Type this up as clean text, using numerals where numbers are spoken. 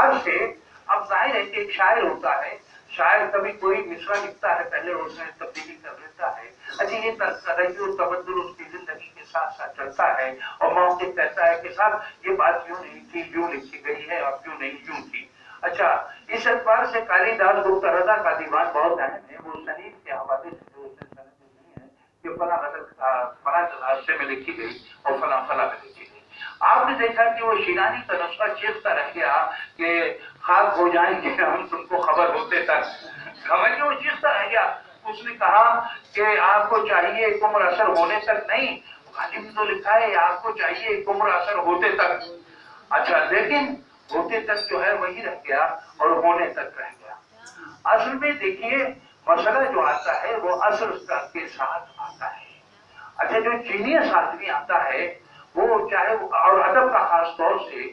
एतबार से अब जाहिर है कि एक शायर होता है, शायर कभी कोई मिसरा लिखता है, पहले उसमें तब्दीली कर लेता है। अच्छा, ये तगय्युर तबद्दुल उसकी जिंदगी के साथ साथ चलता है और मौके कहता है कि साहब ये बात यूं नहीं थी, यूं लिखी गई है, अब यूं नहीं यूं थी। अच्छा, इस एतबार से कालिदास गुप्ता रजा का दीवान बहुत अहम है। वो सनीद के हवाले से जो उसने सनद दी है कि फला फला हादसे में लिखी गई और फला फला में लिखी गई। आपने देखा कि वो शीरानी का नुस्खा चीखता रह गया कि खाक हो जाएंगे हम तुमको खबर होते तक, समझ के वो चीखता रह गया। उसने कहा कि आपको चाहिए एक उम्र असर होने तक नहीं, गालिब ने तो लिखा है आपको चाहिए एक उम्र असर होते तक। अच्छा, लेकिन होते तक जो है वही रह गया और होने तक रह गया। असल में देखिए मसला जो आता है वो असर के साथ आता है। अच्छा, जो जीनियस आदमी आता है वो चाहे और अदब का खास तौर से